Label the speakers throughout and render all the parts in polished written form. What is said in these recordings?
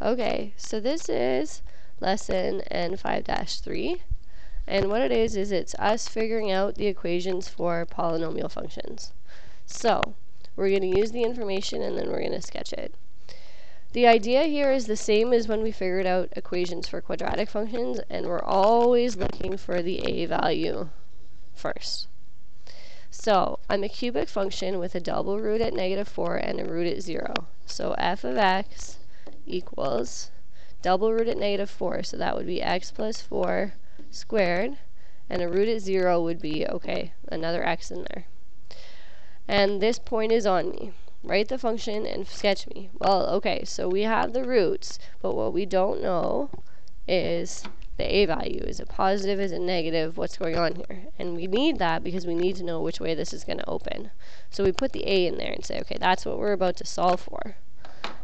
Speaker 1: Okay, so this is lesson n5-3, and what it is it's us figuring out the equations for polynomial functions. So we're going to use the information and then we're going to sketch it. The idea here is the same as when we figured out equations for quadratic functions, and we're always looking for the a value first. So I'm a cubic function with a double root at -4 and a root at 0. So f of x equals double root at -4, so that would be x plus 4 squared, and a root at 0 would be, okay, another x in there. And this point is on me. Write the function and sketch me. Well, okay, so we have the roots, but what we don't know is the a value. Is it positive? Is it negative? What's going on here? And we need that because we need to know which way this is going to open. So we put the a in there and say, okay, that's what we're about to solve for.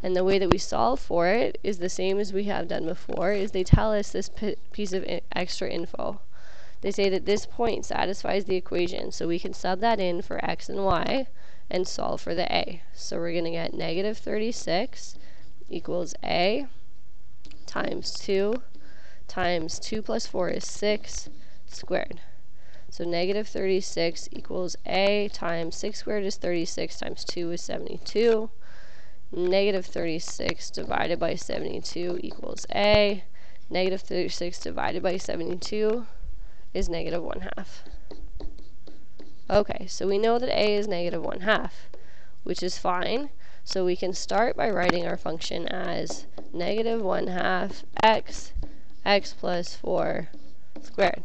Speaker 1: And the way that we solve for it is the same as we have done before, is they tell us this piece of extra info. They say that this point satisfies the equation, so we can sub that in for x and y and solve for the a. So we're going to get -36 equals a times 2 times 2 plus 4 is 6 squared. So -36 equals a times 6 squared is 36 times 2 is 72. -36 divided by 72 equals a. -36 divided by 72 is -1/2. Okay, so we know that a is -1/2, which is fine. So we can start by writing our function as -1/2 x plus 4 squared.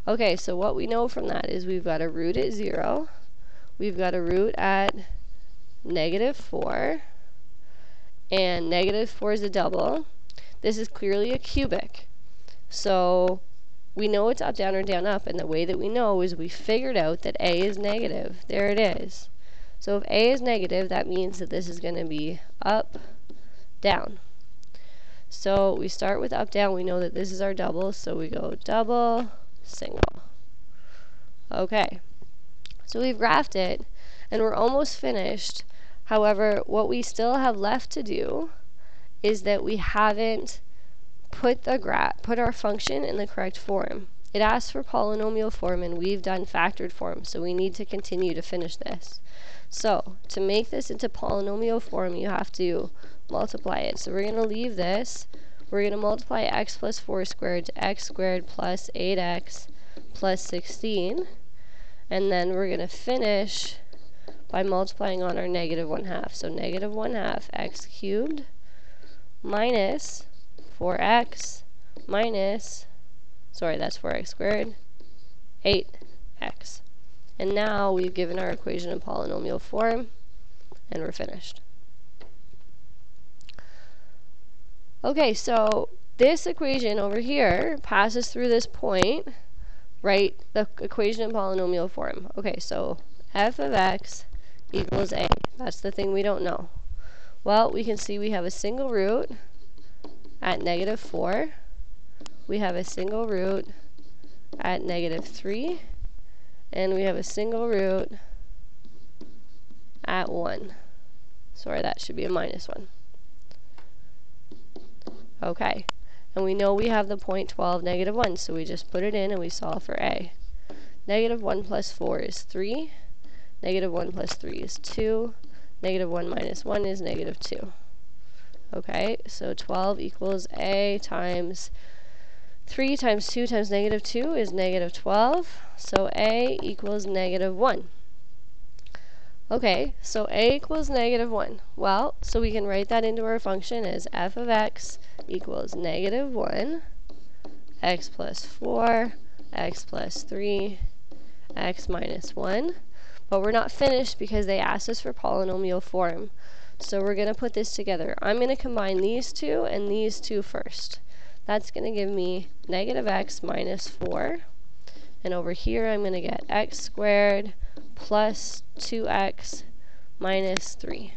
Speaker 1: Okay, so what we know from that is we've got a root at 0, we've got a root at -4, and -4 is a double. This is clearly a cubic. So we know it's up, down, or down, up, and the way that we know is we figured out that a is negative. There it is. So if a is negative, that means that this is going to be up, down. So we start with up, down. We know that this is our double, so we go double, single. Okay, so we've graphed it, and we're almost finished. However, what we still have left to do is that we haven't put our function in the correct form. It asks for polynomial form, and we've done factored form, so we need to continue to finish this. So to make this into polynomial form, you have to multiply it. So we're going to leave this. We're going to multiply x plus 4 squared to x squared plus 8x plus 16, and then we're going to finish by multiplying on our -1/2. So -1/2 x cubed minus 4x minus, sorry, that's 4x squared, 8x. And now we've given our equation in polynomial form, and we're finished. Okay, so this equation over here passes through this point, right? The equation in polynomial form. Okay, so f of x equals a. That's the thing we don't know. Well, we can see we have a single root at -4. We have a single root at -3. And we have a single root at 1. Sorry, that should be a -1. Okay, and we know we have the point 12, -1, so we just put it in and we solve for a. -1 plus 4 is 3. -1 plus 3 is 2. -1 minus 1 is -2. Okay, so 12 equals a times 3 times 2 times -2 is -12. So a equals -1. Okay, so a equals -1. Well, so we can write that into our function as f of x equals -1, x plus 4, x plus 3, x minus 1. But we're not finished because they asked us for polynomial form. So we're going to put this together. I'm going to combine these two and these two first. That's going to give me -x minus 4. And over here I'm going to get x squared plus 2x minus 3.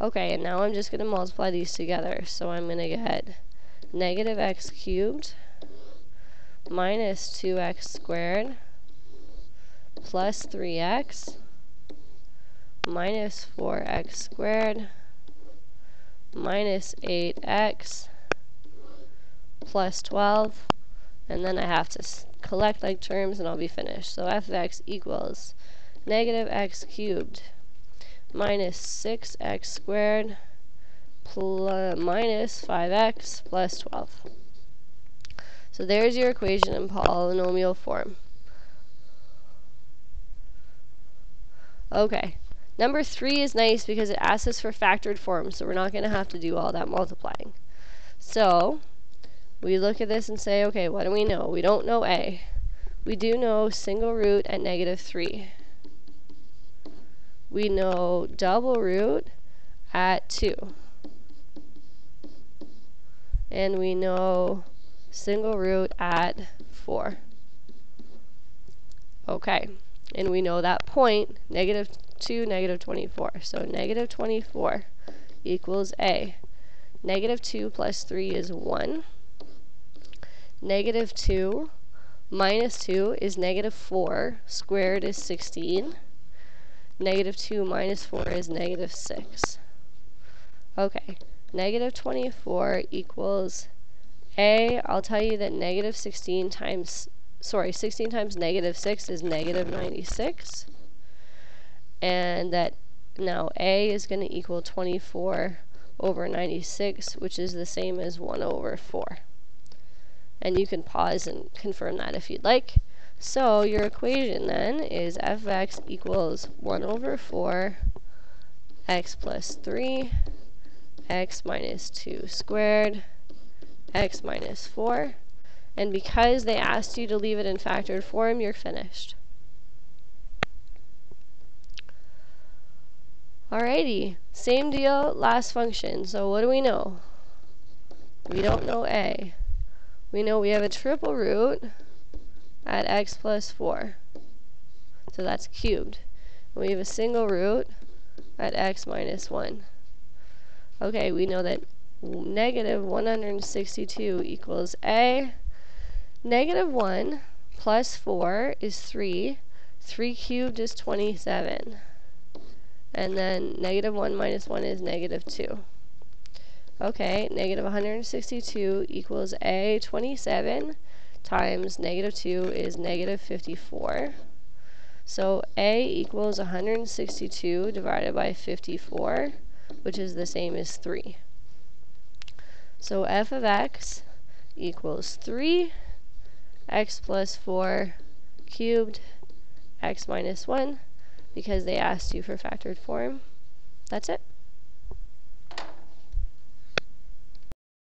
Speaker 1: Okay, and now I'm just going to multiply these together. So I'm going to get -x cubed minus 2x squared plus 3x minus 4x squared minus 8x plus 12, and then I have to collect like terms and I'll be finished. So f of x equals negative x cubed minus 6x squared plus minus 5x plus 12. So there's your equation in polynomial form. Okay. Number 3 is nice because it asks us for factored form, so we're not going to have to do all that multiplying. So we look at this and say, okay, what do we know? We don't know a. We do know single root at negative 3. We know double root at 2. And we know single root at 4. Okay. And we know that point, negative 2, negative 24. So negative 24 equals a. Negative 2 plus 3 is 1. Negative 2 minus 2 is negative 4. Squared is 16. Negative 2 minus 4 is negative 6. Okay. Negative 24 equals a. I'll tell you that negative 16 times negative 6 is negative 96. And that now a is going to equal 24 over 96, which is the same as 1 over 4. And you can pause and confirm that if you'd like. So your equation then is f of x equals 1 over 4 x plus 3 x minus 2 squared x minus 4. And because they asked you to leave it in factored form, you're finished. Alrighty, same deal, last function. So what do we know? We don't know a. We know we have a triple root at x plus 4. So that's cubed. We have a single root at x minus 1. Okay, we know that negative 162 equals a. Negative 1 plus 4 is 3. 3 cubed is 27. And then negative 1 minus 1 is negative 2. Okay, negative 162 equals a. 27 times negative 2 is negative 54. So a equals 162 divided by 54, which is the same as 3. So f of x equals 3 x plus 4 cubed x minus 1, because they asked you for factored form. That's it.